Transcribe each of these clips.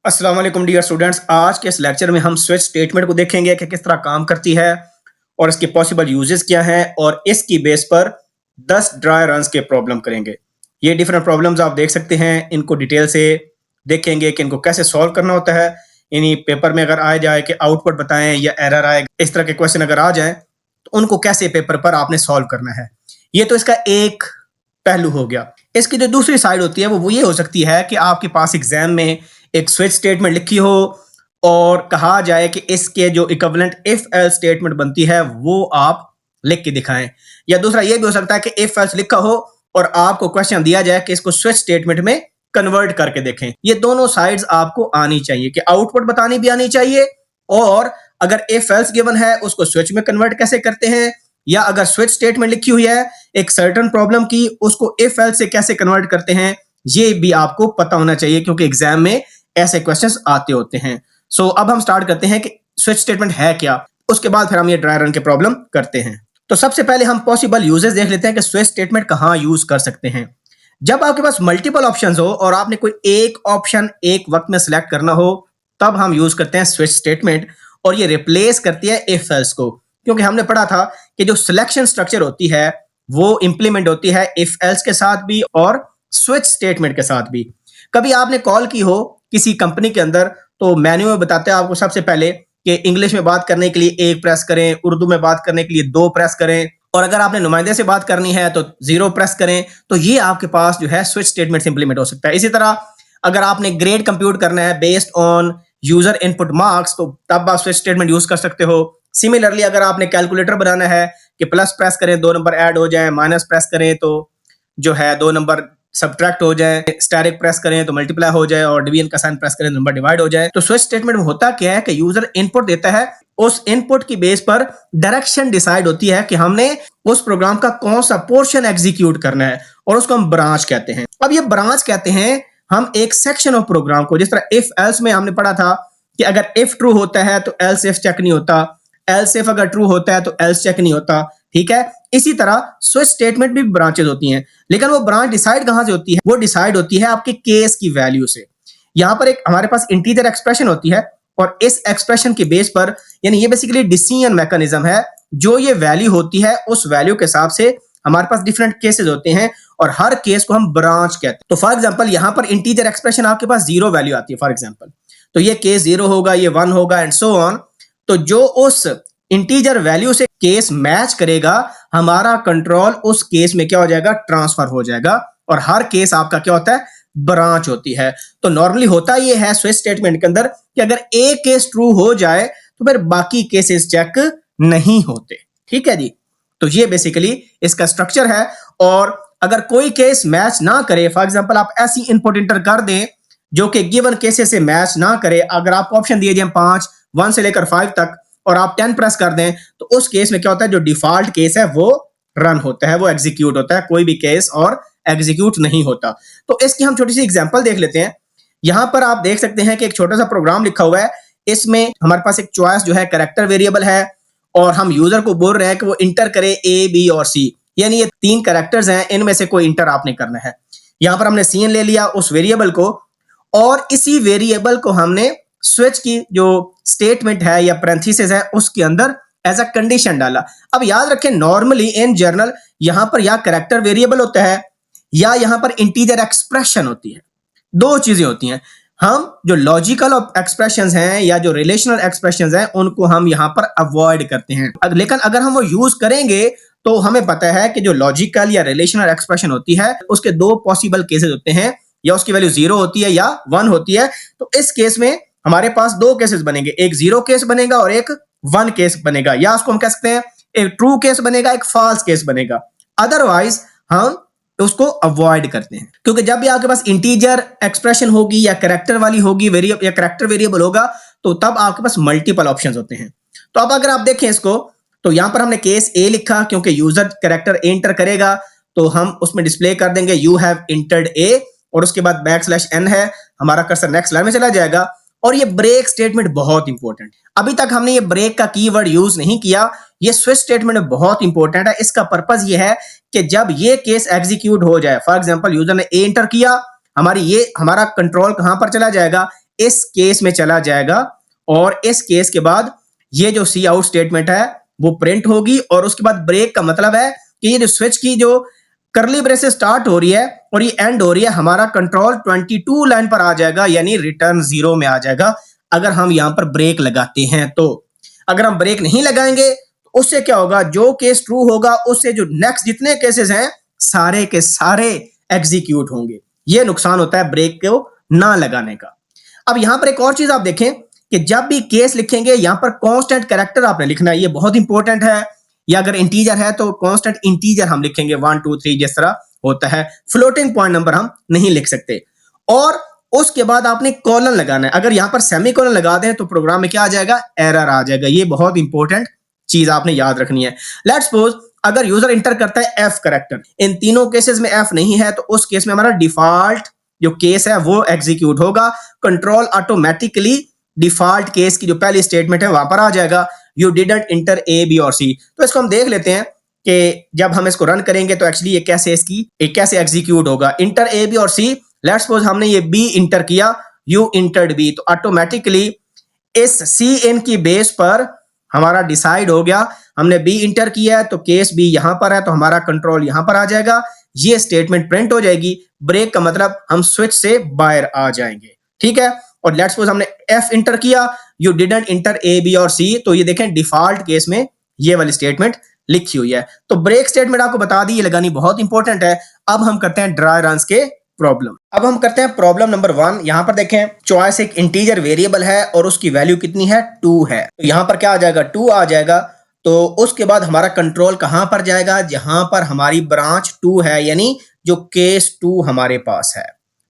अस्सलाम वालेकुम dear students. आज के इस लेक्चर में हम स्विच स्टेटमेंट को देखेंगे कि किस तरह काम करती है और इसके पॉसिबल यूजेस क्या हैं और इसकी बेस पर 10 ड्राई रन्स के प्रॉब्लम करेंगे। ये डिफरेंट प्रॉब्लम्स आप देख सकते हैं, इनको डिटेल से देखेंगे कि इनको कैसे सॉल्व करना होता है। यानी पेपर में अगर आ जाए कि आउटपुट बताएं या एरर आए, इस तरह के क्वेश्चन अगर आ जाएं तो उनको कैसे पेपर पर आपने सॉल्व करना है। ये तो इसका एक पहलू हो गया। इसकी जो दूसरी साइड होती है वो ये हो सकती है कि आपके पास एग्जाम में एक स्विच स्टेटमेंट लिखी हो और कहा जाए कि इसके जो इक्विवेलेंट इफ एल्स स्टेटमेंट बनती है वो आप लिख के दिखाएं। या दूसरा ये भी हो सकता है कि इफ एल्स लिखा हो और आपको क्वेश्चन दिया जाए कि इसको स्विच स्टेटमेंट में कन्वर्ट करके देखें। ये दोनों साइड्स आपको आनी चाहिए कि आउटपुट बतानी भी आनी चाहिए और अगर इफ एल्स गिवन है उसको स्विच में कन्वर्ट कैसे करते हैं, या अगर स्विच स्टेटमेंट लिखी हुई है एक सर्टेन प्रॉब्लम की उसको इफ एल्स से कैसे कन्वर्ट करते हैं, ये भी आपको पता होना चाहिए क्योंकि एग्जाम में ऐसे क्वेश्चंस आते होते हैं। सो अब हम स्टार्ट करते हैं कि स्विच स्टेटमेंट है क्या, उसके बाद फिर हम ये ड्राई रन के प्रॉब्लम करते हैं। तो सबसे पहले हम पॉसिबल यूजेस देख लेते हैं कि स्विच स्टेटमेंट कहां यूज कर सकते हैं। जब आपके पास मल्टीपल ऑप्शंस हो और आपने कोई एक ऑप्शन एक वक्त में सिलेक्ट करना हो तब हम यूज करते हैं स्विच स्टेटमेंट और ये रिप्लेस करती है इफ एल्स को। क्योंकि हमने पढ़ा था कि जो सिलेक्शन स्ट्रक्चर होती है वो इंप्लीमेंट होती है इफ एल्स के साथ भी और स्विच स्टेटमेंट के साथ भी। कभी आपने कॉल की हो किसी कंपनी के अंदर तो मेन्यू में बताते हैं आपको सबसे पहले कि इंग्लिश में बात करने के लिए 1 प्रेस करें, उर्दू में बात करने के लिए 2 प्रेस करें और अगर आपने नुमाइंदे से बात करनी है तो 0 प्रेस करें। तो ये आपके पास जो है स्विच स्टेटमेंट से इंप्लीमेंट हो सकता है। इसी तरह अगर आपने ग्रेड कंप्यूट करना है based on user input marks तो तब आप स्विच स्टेटमेंट यूज कर सकते हो। सिमिलरली अगर आपने कैलकुलेटर बनाना है कि प्लस प्रेस करें 2 नंबर ऐड हो जाए, माइनस प्रेस करें तो जो है 2 नंबर सब्ट्रैक्ट हो जाए, स्टैरिक प्रेस करें तो मल्टीप्लाई हो जाए और डिवीजन का साइन प्रेस करें तो नंबर डिवाइड हो जाए। तो स्विच स्टेटमेंट में होता क्या है कि यूजर इनपुट देता है, उस इनपुट की बेस पर डायरेक्शन डिसाइड होती है कि हमने उस प्रोग्राम का कौन सा पोर्शन एग्जीक्यूट करना है और उसको हम ब्रांच कहते हैं। अब ये ब्रांच कहते हैं हम एक सेक्शन ऑफ प्रोग्राम को, जिस तरह इफ एल्स में हमने पढ़ा था कि अगर इफ ट्रू होता है तो एल्स इफ चेक नहीं होता, एल्स इफ अगर ट्रू होता है तो एल्स चेक नहीं होता। ठीक है, इसी तरह स्विच स्टेटमेंट भी ब्रांचेस होती हैं, लेकिन वो ब्रांच डिसाइड कहां से होती है, वो डिसाइड होती है आपके केस की वैल्यू से। यहां पर एक हमारे पास इंटीजर एक्सप्रेशन होती है और इस एक्सप्रेशन के बेस पर, यानी ये बेसिकली डिसीजन मैकेनिज्म है, जो ये वैल्यू होती है उस वैल्यू के हिसाब से हमारे पास डिफरेंट केसेस होते हैं और हर केस को हम ब्रांच कहते हैं। तो फॉर एग्जांपल यहां पर इंटीजर एक्सप्रेशन आपके पास 0 वैल्यू आती है फॉर एग्जांपल, तो ये केस 0 होगा, ये 1 होगा एंड सो ऑन। तो जो उस इंटीजर वैल्यू से केस मैच करेगा हमारा कंट्रोल उस केस में क्या हो जाएगा, ट्रांसफर हो जाएगा और हर केस आपका क्या होता है, ब्रांच होती है। तो नॉर्मली होता ये है स्विच स्टेटमेंट के अंदर कि अगर एक केस ट्रू हो जाए तो फिर बाकी केसेस चेक नहीं होते। ठीक है जी, तो ये बेसिकली इसका स्ट्रक्चर है। और अगर कोई केस मैच ना करे, फॉर एग्जांपल आप ऐसी इनपुट इंटर कर दें जो कि गिवन केसेस से मैच ना करे, अगर आपको ऑप्शन दिए जाए 5 1 से लेकर 5 तक और आप 10 प्रेस कर दें तो उस केस में क्या होता है, जो डिफॉल्ट केस है वो रन होता है, वो एग्जीक्यूट होता है, कोई भी केस और एग्जीक्यूट नहीं होता। तो इसकी हम छोटी सी एग्जांपल देख लेते हैं। यहां पर आप देख सकते हैं कि एक छोटा सा प्रोग्राम लिखा हुआ है, इसमें हमारे पास एक चॉइस जो है कैरेक्टर वेरिएबल है और हम यूजर को बोल रहे हैं कि वो इंटर करे ए बी और सी, यानी ये 3 कैरेक्टर्स हैं, इनमें से कोई इंटर आपने करना है। यहां पर हमने सीन ले लिया उस वेरिएबल को और इसी वेरिएबल को हमने स्विच की जो स्टेटमेंट है या पैरेंथेसिस है उसके अंदर एज अ कंडीशन डाला। अब याद रखें नॉर्मली इन जनरल यहां पर या कैरेक्टर वेरिएबल होता है या यहां पर इंटीजर एक्सप्रेशन होती है, 2 चीजें होती हैं। हम जो लॉजिकल एक्सप्रेशंस हैं या जो रिलेशनल एक्सप्रेशंस हैं उनको हम यहां पर अवॉइड करते हैं, लेकिन अगर हम वो यूज करेंगे तो हमें पता है कि जो लॉजिकल या रिलेशनल एक्सप्रेशन होती है उसके 2 पॉसिबल केसेस होते हैं, या उसकी वैल्यू 0 होती है या 1 होती है। तो इस केस में हमारे पास 2 केसेस बनेंगे, एक 0 केस बनेगा और एक 1 केस बनेगा, या उसको हम कह सकते हैं एक ट्रू केस बनेगा, एक फॉल्स केस बनेगा। अदरवाइज हम उसको अवॉइड करते हैं क्योंकि जब भी आपके पास इंटीजर एक्सप्रेशन होगी या कैरेक्टर वाली होगी वेरिएबल या कैरेक्टर वेरिएबल होगा तो तब आपके पास मल्टीपल ऑप्शंस होते हैं। तो अब अगर आप देखें इसको तो यहां पर हमने केस ए लिखा क्योंकि यूजर कैरेक्टर ए इंटर करेगा तो हम उसमें डिस्प्ले कर देंगे यू हैव इंटर्ड ए और उसके बाद \n है, हमारा कर्सर नेक्स्ट लाइन में चला जाएगा। और ये ब्रेक स्टेटमेंट बहुत इंपॉर्टेंट, अभी तक हमने ये ब्रेक का कीवर्ड यूज नहीं किया, ये स्विच स्टेटमेंट बहुत इंपॉर्टेंट है। इसका पर्पस ये है कि जब ये केस एग्जीक्यूट हो जाए, फॉर एग्जांपल यूजर ने ए इंटर किया, हमारा कंट्रोल कहां पर चला जाएगा, इस केस में चला जाएगा और इस केस के बाद ये जो सी आउट स्टेटमेंट है वो प्रिंट होगी और उसके बाद ब्रेक का मतलब है कि ये जो स्विच की जो करली ब्रेसेस स्टार्ट हो रही है और ये एंड हो रही है, हमारा कंट्रोल 22 लाइन पर आ जाएगा, यानी रिटर्न 0 में आ जाएगा अगर हम यहां पर ब्रेक लगाते हैं। तो अगर हम ब्रेक नहीं लगाएंगे तो उससे क्या होगा, जो केस ट्रू होगा उससे जो नेक्स्ट जितने केसेस हैं सारे के सारे एग्जीक्यूट होंगे। ये नुकसान होता है ब्रेक को ना लगाने का। अब यहां पर एक और चीज आप देखें कि जब भी केस लिखेंगे यहां पर कांस्टेंट कैरेक्टर आपने लिखना है, ये बहुत इंपॉर्टेंट है। या अगर इंटीजर है तो कांस्टेंट इंटीजर हम लिखेंगे 1 2 3 जिस तरह होता है। फ्लोटिंग पॉइंट नंबर हम नहीं लिख सकते। और उसके बाद आपने कॉलन लगाना है। अगर यहां पर सेमीकोलन लगा दें तो प्रोग्राम में क्या आ जाएगा, एरर आ जाएगा। ये बहुत इंपॉर्टेंट चीज आपने याद रखनी है। लेट्स सपोज अगर यूजर इंटर करता है एफ करेक्टर, इन तीनों केसेस में एफ नहीं है तो उस केस में हमारा डिफॉल्ट जो केस है वो एग्जीक्यूट होगा। कंट्रोल ऑटोमेटिकली डिफॉल्ट केस की जो पहली स्टेटमेंट है वहां पर आ जाएगा, you didn't enter A B और सी। तो इसको हम देख लेते हैं कि जब हम इसको रन करेंगे तो एक्चुअली ये कैसे एग्जीक्यूट होगा। इंटर ए बी और सी, लेट्स सपोज हमने ये बी इंटर किया, यू इंटर्ड बी, तो ऑटोमेटिकली इस सी इन की बेस पर हमारा डिसाइड हो गया, हमने बी इंटर किया है तो केस बी यहां पर है तो हमारा कंट्रोल यहां पर आ जाएगा। ये स्टेटमेंट प्रिंट हो जाएगी। ब्रेक का मतलब हम स्विच से बाहर आ जाएंगे, ठीक है। और लेट्स सपोज हमने एफ इंटर किया, you didn't enter A B और सी, तो ये देखें डिफॉल्ट केस में ये वाली स्टेटमेंट लिखी हुई है। तो ब्रेक स्टेटमेंट आपको बता दी, ये लगानी बहुत इंपॉर्टेंट है। अब हम करते हैं ड्राई रन्स के प्रॉब्लम। अब हम करते हैं प्रॉब्लम नंबर 1। यहां पर देखें चॉइस एक इंटीजर वेरिएबल है और उसकी वैल्यू कितनी है, 2 है। तो यहां पर क्या आ जाएगा, 2 आ जाएगा। तो उसके बाद हमारा कंट्रोल कहां पर जाएगा, जहां पर हमारी ब्रांच 2 है, यानी जो केस 2 हमारे पास है,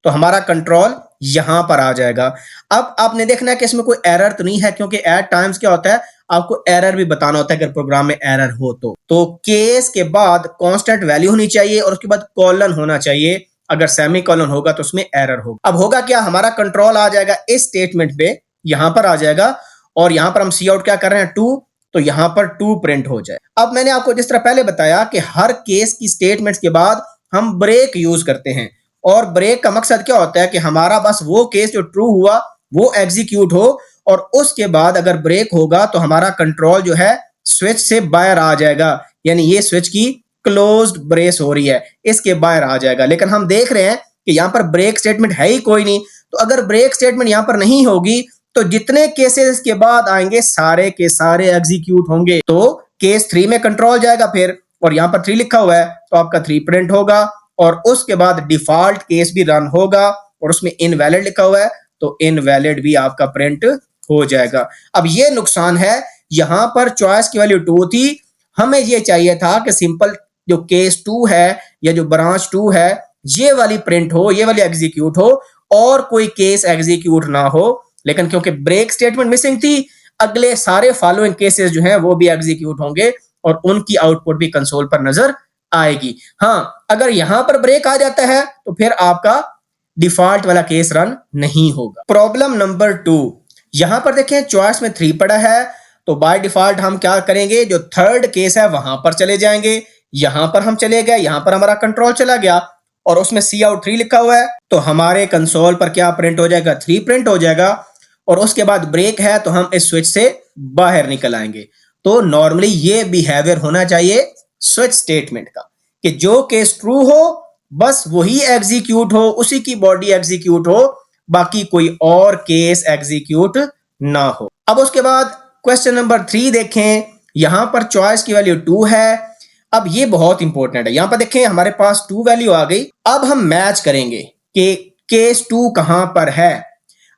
तो हमारा कंट्रोल यहां पर आ जाएगा। अब आपने देखना है कि इसमें कोई एरर तो नहीं है, क्योंकि एट टाइम्स क्या होता है आपको एरर भी बताना होता है अगर प्रोग्राम में एरर हो तो केस के बाद कांस्टेंट वैल्यू होनी चाहिए और उसके बाद कॉलन होना चाहिए। अगर सेमी कॉलन होगा तो उसमें एरर होगा। अब होगा क्या, हमारा कंट्रोल आ जाएगा इस स्टेटमेंट पे, यहां पर आ जाएगा और यहां पर हम सी आउट क्या कर रहे हैं, 2, तो यहां पर 2 प्रिंट हो जाए। अब मैंने आपको जिस तरह पहले बताया कि हर केस की स्टेटमेंट्स के बाद हम ब्रेक यूज करते हैं और ब्रेक का मकसद क्या होता है कि हमारा बस वो केस जो ट्रू हुआ वो एग्जीक्यूट हो और उसके बाद अगर ब्रेक होगा तो हमारा कंट्रोल जो है स्विच से बाहर आ जाएगा, यानी ये स्विच की क्लोज्ड ब्रेस हो रही है, इसके बाहर आ जाएगा। लेकिन हम देख रहे हैं कि यहां पर ब्रेक स्टेटमेंट है ही कोई नहीं, तो अगर ब्रेक स्टेटमेंट यहां पर नहीं होगी तो जितने केसेस के बाद आएंगे सारे के सारे एग्जीक्यूट होंगे। तो केस 3 में कंट्रोल जाएगा फिर, और यहां पर 3 लिखा हुआ है तो आपका 3 प्रिंट होगा और उसके बाद डिफॉल्ट केस भी रन होगा और उसमें इनवैलिड लिखा हुआ है तो इनवैलिड भी आपका प्रिंट हो जाएगा। अब ये नुकसान है, यहां पर चॉइस की वैल्यू 2 थी, हमें ये चाहिए था कि सिंपल जो केस 2 है या जो ब्रांच 2 है ये वाली प्रिंट हो, ये वाली एग्जीक्यूट हो और कोई केस एग्जीक्यूट ना हो। लेकिन क्योंकि ब्रेक स्टेटमेंट मिसिंग थी, अगले सारे फॉलोइंग केसेस जो हैं वो भी एग्जीक्यूट होंगे और उनकी आउटपुट भी कंसोल पर नजर आएगी। हाँ, अगर यहां पर ब्रेक आ जाता है तो फिर आपका डिफॉल्ट वाला केस रन नहीं होगा। प्रॉब्लम नंबर 2, यहां पर देखें चॉइस में 3 पड़ा है तो बाय डिफॉल्ट हम क्या करेंगे, जो थर्ड केस है वहां पर चले जाएंगे। यहां पर हम चले गए, यहां पर हमारा कंट्रोल चला गया और उसमें सी आउट 3 लिखा हुआ है तो हमारे कंसोल पर क्या प्रिंट हो जाएगा, 3 प्रिंट हो जाएगा। और उसके बाद ब्रेक है तो हम इस स्विच से बाहर निकल आएंगे। तो नॉर्मली ये बिहेवियर होना चाहिए स्विच स्टेटमेंट का कि जो केस ट्रू हो बस वही एग्जीक्यूट हो, उसी की बॉडी एग्जीक्यूट हो, बाकी कोई और केस एग्जीक्यूट ना हो। अब उसके बाद क्वेश्चन नंबर 3 देखें, यहां पर चॉइस की वैल्यू 2 है। अब ये बहुत इंपॉर्टेंट है, यहां पर देखें हमारे पास 2 वैल्यू आ गई। अब हम मैच करेंगे कि केस 2 कहां पर है।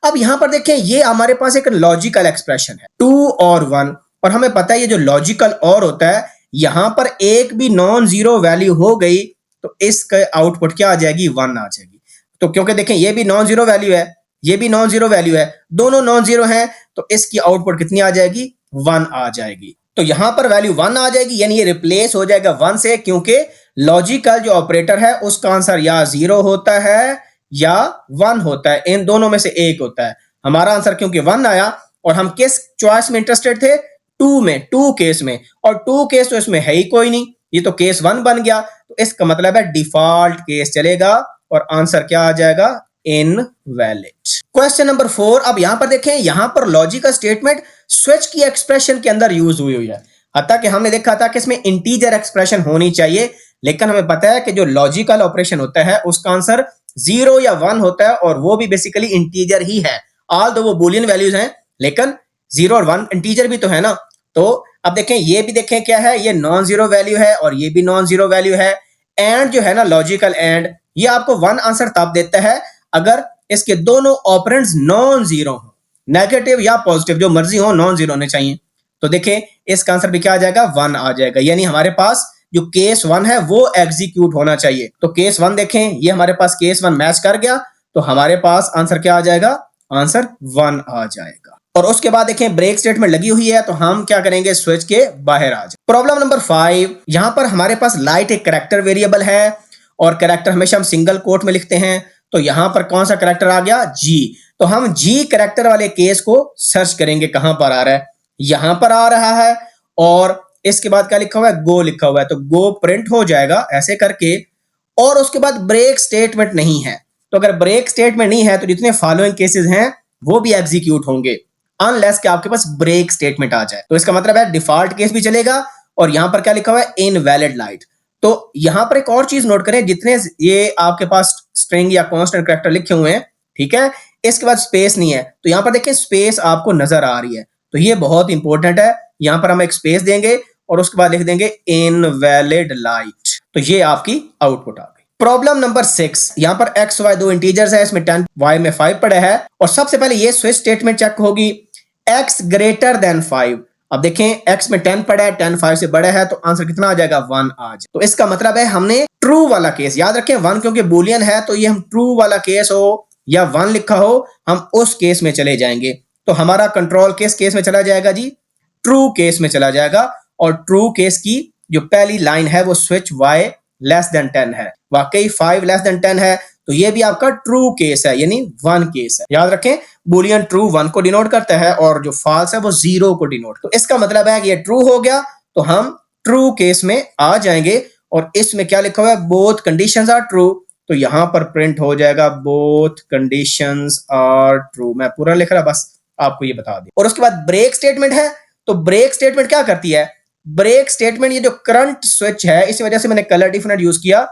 अब यहां पर देखें ये हमारे पास एक लॉजिकल एक्सप्रेशन है 2 और 1, और हमें पता है ये जो लॉजिकल और होता है यहां पर एक भी नॉन जीरो वैल्यू हो गई तो इसका आउटपुट क्या आ जाएगी, 1 आ जाएगी। तो क्योंकि देखें ये भी नॉन जीरो वैल्यू है, ये भी नॉन जीरो वैल्यू है, दोनों नॉन जीरो हैं तो इसकी आउटपुट कितनी आ जाएगी, 1 आ जाएगी। तो यहां पर वैल्यू 1 आ जाएगी, यानी ये रिप्लेस हो जाएगा 1 से, क्योंकि लॉजिकल जो ऑपरेटर है उसका आंसर या 0 होता है या 1 होता है, इन दोनों में से एक होता है। हमारा आंसर क्योंकि 1 आया और हम किस चॉइस में इंटरेस्टेड थे, 2 में, 2 केस में, और 2 केस तो इसमें है ही कोई नहीं, ये तो केस 1 बन गया। तो इसका मतलब है डिफॉल्ट केस चलेगा और आंसर क्या आ जाएगा, इनवैलिड। क्वेश्चन नंबर 4, अब यहां पर देखें, यहां पर लॉजिकल स्टेटमेंट स्विच की एक्सप्रेशन के अंदर यूज हुई है। हालांकि हमने देखा था कि इसमें इंटीजर एक्सप्रेशन होनी चाहिए, लेकिन हमें पता है कि जो लॉजिकल ऑपरेशन होता है उसका आंसर 0 या 1 होता है, और वो भी बेसिकली इंटीजर ही है। ऑल दो वो बुलियन वैल्यूज हैं, लेकिन 0 और 1 इंटीजर भी तो है ना। तो अब देखें, ये भी देखें क्या है, ये नॉन जीरो वैल्यू है और ये भी नॉन जीरो वैल्यू है। एंड जो है ना, लॉजिकल एंड, ये आपको 1 आंसर तब देता है अगर इसके दोनों ऑपरेंड्स नॉन जीरो हो, नेगेटिव या पॉजिटिव जो मर्जी हो, नॉन जीरो होने चाहिए। तो देखें, इसका आंसर भी क्या आ जाएगा, 1 आ जाएगा। यानी हमारे पास जो केस 1 है वो एग्जीक्यूट होना चाहिए। तो केस 1 देखें, ये हमारे पास केस 1 मैच कर गया, तो हमारे पास आंसर क्या आ जाएगा, आंसर 1 आ जाएगा। और उसके बाद देखें, ब्रेक स्टेटमेंट लगी हुई है, तो हम क्या करेंगे, स्विच के बाहर आ जाए। प्रॉब्लम नंबर 5, यहां पर हमारे पास लाइट एक कैरेक्टर वेरिएबल है, और कैरेक्टर हमेशा हम सिंगल कोट में लिखते हैं। तो यहां पर कौन सा कैरेक्टर आ गया, जी। तो हम जी कैरेक्टर वाले केस को सर्च करेंगे, कहां पर आ रहा है, यहां पर आ रहा है। और इसके बाद क्या लिखा हुआ है, गो लिखा हुआ है, तो गो प्रिंट हो जाएगा ऐसे करके। और उसके बाद ब्रेक स्टेटमेंट नहीं है, तो अगर ब्रेक स्टेटमेंट नहीं है तो जितने फॉलोइंग केसेस हैं वो भी एग्जीक्यूट होंगे, अनलेस कि आपके पास ब्रेक स्टेटमेंट आ जाए। तो इसका मतलब है डिफॉल्ट केस भी चलेगा। और यहां पर क्या लिखा हुआ है, इनवैलिड लाइट। तो यहां पर एक और चीज नोट करें, जितने ये आपके पास स्ट्रिंग या कांस्टेंट कैरेक्टर लिखे हुए हैं, ठीक है, इसके बाद स्पेस नहीं है, तो यहां पर देखिए स्पेस आपको नजर आ रही है, तो ये बहुत इंपॉर्टेंट है। यहां पर हम एक स्पेस देंगे और उसके बाद लिख देंगे इनवैलिड लाइट, तो ये आपकी आउटपुट आ गई। प्रॉब्लम नंबर 6, यहां पर एक्स वाई दो इंटीजर्स है, इसमें 10 वाई में 5 पड़ा है, और सबसे पहले ये स्विच स्टेटमेंट चेक होगी, x ग्रेटर देन 5। अब देखें, x में 10 पड़ा है, 10 5 से बड़ा है, तो आंसर कितना आ जाएगा, 1 आ जाए। तो इसका मतलब है हमने ट्रू वाला केस, याद रखें 1 क्योंकि बुलियन है, तो ये हम ट्रू वाला केस हो या 1 लिखा हो, हम उस केस में चले जाएंगे। तो हमारा कंट्रोल केस में चला जाएगा जी, ट्रू केस में चला जाएगा। और ट्रू केस की जो पहली लाइन है वो स्विच y लेस देन 10 है, वाकई 5 लेस देन 10 है, तो ये भी आपका ट्रू केस है, यानी 1 केस है। याद रखें, बुलियन ट्रू 1 को डिनोट करता है और जो फॉल्स है वो 0 को डिनोट। तो इसका मतलब है कि ये ट्रू हो गया, तो हम ट्रू केस में आ जाएंगे। और इसमें क्या लिखा हुआ है, बोथ कंडीशंस आर ट्रू, तो यहां पर प्रिंट हो जाएगा बोथ कंडीशंस आर ट्रू। मैं पूरा लिख रहा, बस आपको ये बता दिया। और उसके बाद ब्रेक स्टेटमेंट है, तो ब्रेक स्टेटमेंट क्या करती है, ब्रेक स्टेटमेंट ये जो करंट स्विच है, इसी वजह से मैंने कलर डिफरेंट यूज किया,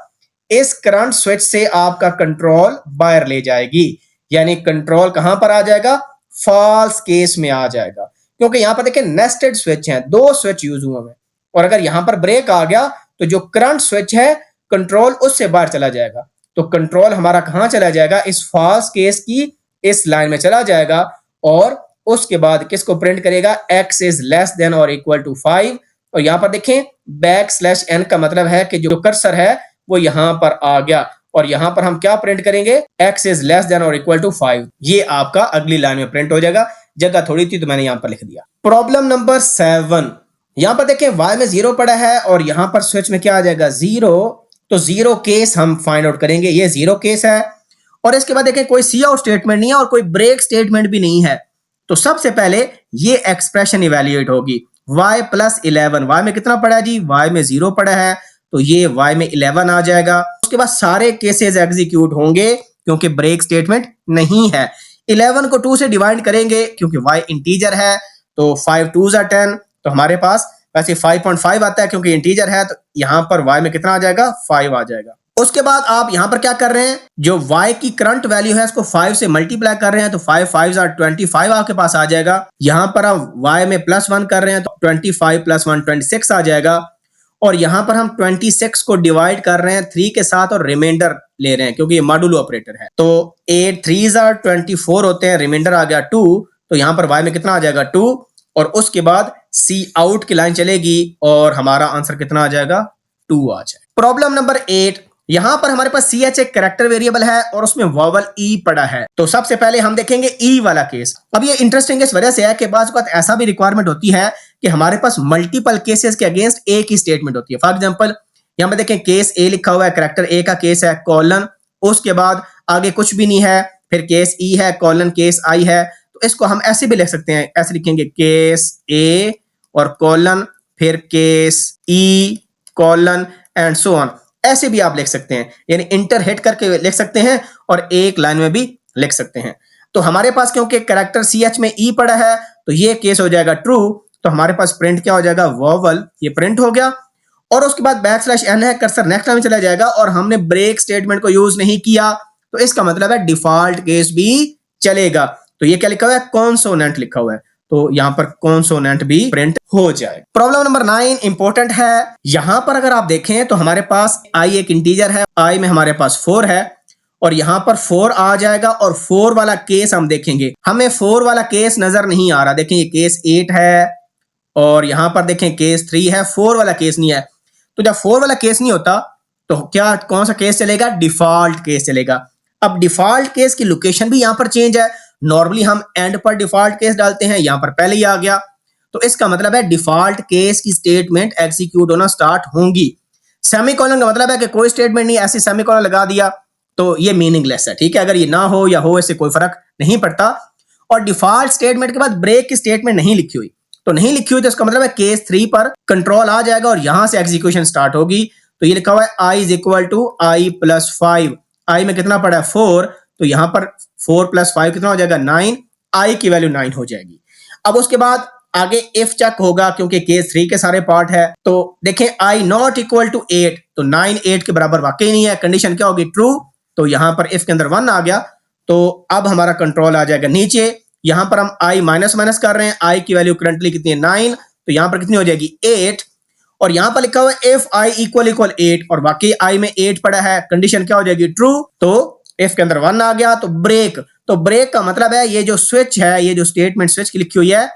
इस करंट स्विच से आपका कंट्रोल बाहर ले जाएगी, यानी कंट्रोल कहां पर आ जाएगा, फॉल्स केस में आ जाएगा। क्योंकि यहां पर देखिए नेस्टेड स्विच हैं, 2 स्विच यूज हुए हैं, और अगर यहां पर ब्रेक आ गया तो जो करंट स्विच है कंट्रोल उससे बाहर चला जाएगा। तो कंट्रोल हमारा कहां चला जाएगा, इस फॉल्स केस की इस लाइन में चला जाएगा, और उसके बाद किसको प्रिंट करेगा, x इज लेस देन और इक्वल टू 5। और यहां पर देखें बैकस्लैश n का मतलब है कि जो कर्सर है वो यहां पर आ गया, और यहां पर हम क्या प्रिंट करेंगे, x इज लेस देन और इक्वल टू 5। ये आपका अगली लाइन में प्रिंट हो जाएगा, जगह थोड़ी थी तो मैंने यहां पर लिख दिया। प्रॉब्लम नंबर 7, यहां पर देखें y में 0 पड़ा है और यहां पर स्विच में क्या आ जाएगा, 0। तो 0 केस हम फाइंड आउट करेंगे, ये 0 केस है। और इसके बाद देखें कोई सी आउट स्टेटमेंट नहीं है और कोई ब्रेक स्टेटमेंट भी नहीं है। तो सबसे पहले ये एक्सप्रेशन इवैल्यूएट होगी, y प्लस 11, y में कितना पड़ा है जी, y में 0 पड़ा है, तो ये y में 11 आ जाएगा। उसके बाद सारे केसेस एग्जीक्यूट होंगे क्योंकि ब्रेक स्टेटमेंट नहीं है। 11 को 2 से डिवाइड करेंगे क्योंकि y इंटीजर है, तो 5 2s are 10, तो हमारे पास वैसे 5.5 आता है क्योंकि इंटीजर है, तो यहां पर y में कितना आ जाएगा, 5 आ जाएगा। उसके बाद आप यहां पर क्या कर रहे हैं, जो y की करंट वैल्यू है इसको 5 से मल्टीप्लाई कर रहे हैं, तो 5 5s are 25 आपके पास आ जाएगा। यहां पर हम y में +1 कर रहे हैं, तो 25 + 1 26 आ जाएगा। और यहां पर हम 26 को डिवाइड कर रहे हैं 3 के साथ और रिमाइंडर ले रहे हैं क्योंकि ये मॉडुलो ऑपरेटर है, तो 8 3s are 24 होते हैं, रिमाइंडर आ गया 2, तो यहां पर y में कितना आ जाएगा, 2। और उसके बाद सी आउट की लाइन चलेगी और हमारा आंसर कितना आ जाएगा, 2 आ जाएगा। प्रॉब्लम नंबर 8, यहां पर हमारे पास ch एक कैरेक्टर वेरिएबल है और उसमें वॉवल e पड़ा है। तो सबसे पहले हम देखेंगे e वाला केस। अब ये इंटरेस्टिंग इस वजह से है कि बाज़ वक़्त ऐसा भी रिक्वायरमेंट होती है कि हमारे पास मल्टीपल केसेस के अगेंस्ट एक ही स्टेटमेंट होती है। फॉर एग्जांपल यहां पर देखें केस ए लिखा हुआ है, कैरेक्टर ए का केस है, कॉलन, उसके बाद आगे कुछ भी नहीं है, फिर केस ई है, कॉलन केस आई है। तो इसको हम ऐसे भी लिख सकते हैं, ऐसे लिखेंगे केस ए और कॉलन फिर case E colon and so on. ऐसे भी आप लिख सकते हैं, यानी इंटर हिट करके लिख सकते हैं और एक लाइन में भी लिख सकते हैं। तो हमारे पास क्योंकि कैरेक्टर CH में E पड़ा है तो ये केस हो जाएगा ट्रू, तो हमारे पास प्रिंट क्या हो जाएगा, वोवल, ये प्रिंट हो गया। और उसके बाद /n है, कर्सर नेक्स्ट लाइन में चला जाएगा और हमने ब्रेक स्टेटमेंट को यूज नहीं किया, तो इसका मतलब है डिफॉल्ट केस भी चलेगा। तो ये क्या लिखा हुआ है, कॉन्सोनेंट लिखा हुआ है, तो यहां पर कॉन्सोनेंट भी प्रिंट हो जाए। प्रॉब्लम नंबर 9 इंपॉर्टेंट है। यहां पर अगर आप देखें तो हमारे पास i एक इंटीजर है, i में हमारे पास 4 है और यहां पर 4 आ जाएगा और 4 वाला केस हम देखेंगे, हमें 4 वाला केस नजर नहीं आ रहा। देखें ये केस 8 है और यहां पर देखें केस 3 है, 4 वाला केस नहीं है। तो जब 4 वाला केस नहीं होता तो क्या कौन सा केस चलेगा, डिफॉल्ट केस चलेगा। अब डिफॉल्ट केस की लोकेशन भी यहां पर चेंज है, नॉर्मली हम एंड पर डिफॉल्ट केस डालते हैं, यहां पर पहले ही आ गया, तो इसका मतलब है डिफॉल्ट केस की स्टेटमेंट एग्जीक्यूट होना स्टार्ट होंगी। सेमीकोलन का मतलब है कि कोई स्टेटमेंट नहीं, ऐसी सेमीकोलन लगा दिया तो ये मीनिंगलेस है, ठीक है। अगर ये ना हो या हो इससे कोई फर्क नहीं पड़ता। और डिफॉल्ट स्टेटमेंट के बाद ब्रेक की स्टेटमेंट नहीं लिखी हुई, तो नहीं लिखी हुई तो इसका मतलब है केस 3 पर कंट्रोल आ जाएगा और यहां से एग्जीक्यूशन स्टार्ट होगी। तो ये लिखा हुआ है i is equal to i plus 5, i में कितना पड़ा है 4, तो यहां पर 4 प्लस 5 कितना हो जाएगा 9, i की वैल्यू 9 हो जाएगी। अब उसके बाद आगे इफ चेक होगा क्योंकि केस 3 के सारे पार्ट है, तो देखें i नॉट इक्वल टू 8, तो 9 8 के बराबर वाकई नहीं है, कंडीशन क्या होगी ट्रू, तो यहां पर इफ के अंदर 1 आ गया, तो अब हमारा कंट्रोल आ जाएगा नीचे। यहां पर हम i माइनस माइनस कर रहे हैं, i की वैल्यू करंटली कितनी है 9, तो यहां पर कितनी हो जाएगी 8, और यहां पर लिखा हुआ है इफ i इक्वल 8 और वाकई i में 8 पड़ा है, कंडीशन क्या हो जाएगी ट्रू, तो इफ के अंदर 1 आ गया, तो ब्रेक का मतलब है ये जो स्विच है, ये जो स्टेटमेंट स्विच की लिखी हुई है,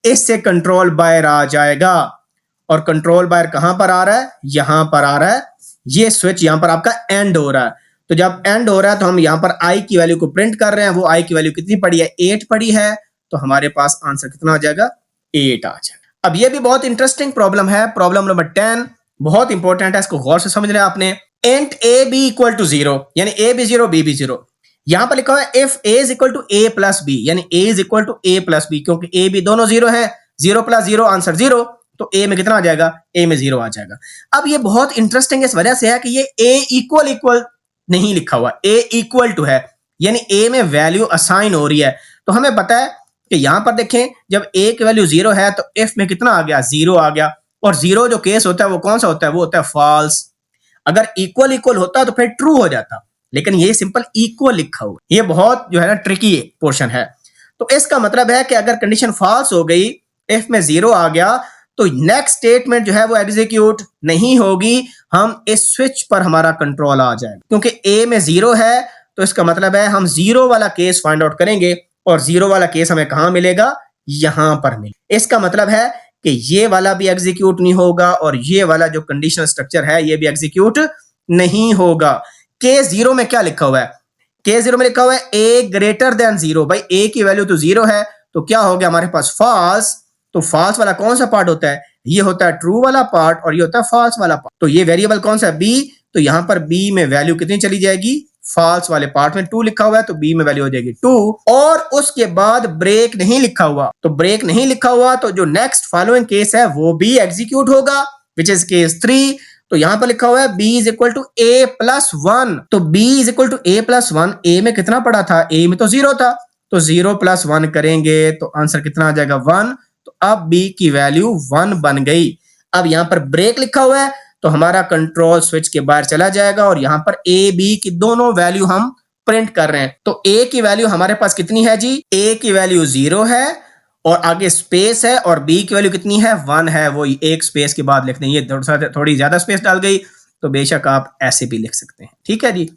इससे कंट्रोल बाहर आ जाएगा। और कंट्रोल बाहर कहां पर आ रहा है, यहां पर आ रहा है, ये स्विच यहां पर आपका एंड हो रहा है। तो जब एंड हो रहा है तो हम यहां पर i की वैल्यू को प्रिंट कर रहे हैं, वो i की वैल्यू कितनी पड़ी है 8 पड़ी है, तो हमारे पास आंसर कितना आ जाएगा 8 आ जाएगा। अब ये भी बहुत इंटरेस्टिंग प्रॉब्लम है, प्रॉब्लम नंबर 10 बहुत इंपॉर्टेंट है, इसको गौर से समझ लें आपने। Int a b equal to 0, यानी a भी 0 b भी 0। यहां पर लिखा हुआ है if a is equal to a plus b, यानी a is equal to a plus b, क्योंकि a b दोनों 0 है, 0 प्लस 0 आंसर 0, तो a में कितना आ जाएगा, a में 0 आ जाएगा। अब ये बहुत इंटरेस्टिंग इस वजह से है कि ये a इक्वल नहीं लिखा हुआ, a इक्वल टू है, यानी a में वैल्यू असाइन हो रही है। तो हमें पता है कि यहां पर देखें जब a की वैल्यू 0 है तो f में कितना आ गया 0 आ गया, और 0 जो केस होता है वो कौन सा होता है, वो होता है फॉल्स। अगर इक्वल होता तो फिर ट्रू हो जाता, लेकिन ये सिंपल इक्वल लिखा हुआ, ये बहुत जो है ना ट्रिकी पोर्शन है। तो इसका मतलब है कि अगर कंडीशन फॉल्स हो गई, f में 0 आ गया, तो नेक्स्ट स्टेटमेंट जो है वो एग्जीक्यूट नहीं होगी, हम इस स्विच पर हमारा कंट्रोल आ जाएगा। क्योंकि a में 0 है तो इसका मतलब है हम 0 वाला केस फाइंड आउट करेंगे, और 0 वाला केस हमें कहां मिलेगा, यहां पर मिलेगा। इसका मतलब है कि ये वाला भी एग्जीक्यूट नहीं होगा और ये वाला जो कंडीशनल स्ट्रक्चर है ये भी एग्जीक्यूट नहीं होगा। केस 0 में क्या लिखा हुआ है, केस 0 में लिखा हुआ है a ग्रेटर देन 0, भाई a की वैल्यू तो 0 है, तो क्या हो गया हमारे पास फॉल्स। तो फॉल्स वाला कौन सा पार्ट होता है, ये होता है ट्रू वाला पार्ट और ये होता है फॉल्स वाला पार्ट। तो ये वेरिएबल कौन सा है b, तो यहां पर b में वैल्यू कितनी चली जाएगी, फॉल्स वाले पार्ट में 2 लिखा हुआ है तो b में वैल्यू हो जाएगी 2, और उसके बाद ब्रेक नहीं लिखा हुआ, तो ब्रेक नहीं लिखा हुआ तो जो नेक्स्ट फॉलोइंग केस है वो भी एग्जीक्यूट होगा, विच इज केस 3। तो यहां पर लिखा हुआ है b is equal to a plus 1, तो b is equal to a plus 1, a में कितना पड़ा था, a में तो 0 था, तो 0 प्लस 1 करेंगे तो आंसर कितना आ जाएगा 1, तो अब b की वैल्यू 1 बन गई। अब यहां पर ब्रेक लिखा हुआ है तो हमारा कंट्रोल स्विच के बाहर चला जाएगा और यहां पर a b की दोनों वैल्यू हम प्रिंट कर रहे हैं। तो a की वैल्यू हमारे पास कितनी है जी, a की वैल्यू 0 है और आगे स्पेस है, और b की वैल्यू कितनी है 1 है, वो एक स्पेस के बाद लिखते हैं, ये थोड़ी ज्यादा स्पेस डाल गई तो बेशक आप ऐसे भी लिख सकते हैं, ठीक है जी।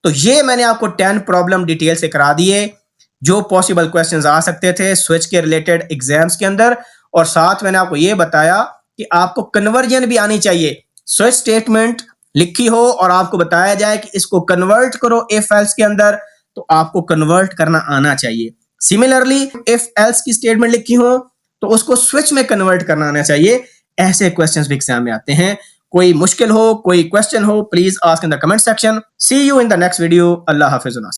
तो ये मैंने आपको 10 प्रॉब्लम डिटेल से करा दिए जो पॉसिबल क्वेश्चंस आ सकते थे स्विच के रिलेटेड एग्जाम्स के अंदर, और साथ मैंने आपको ये बताया कि आपको कन्वर्जन भी आनी चाहिए। स्विच स्टेटमेंट लिखी हो और आपको बताया जाए कि इसको कन्वर्ट करो इफ एल्स के अंदर, तो आपको कन्वर्ट करना आना चाहिए। सिमिलरली इफ एल्स की स्टेटमेंट लिखी हो तो उसको स्विच में कन्वर्ट करना आना चाहिए। ऐसे क्वेश्चंस भी एग्जाम में आते हैं। कोई मुश्किल हो, कोई क्वेश्चन हो, please ask in the comment section. See you in the next video. अल्लाह हाफिज।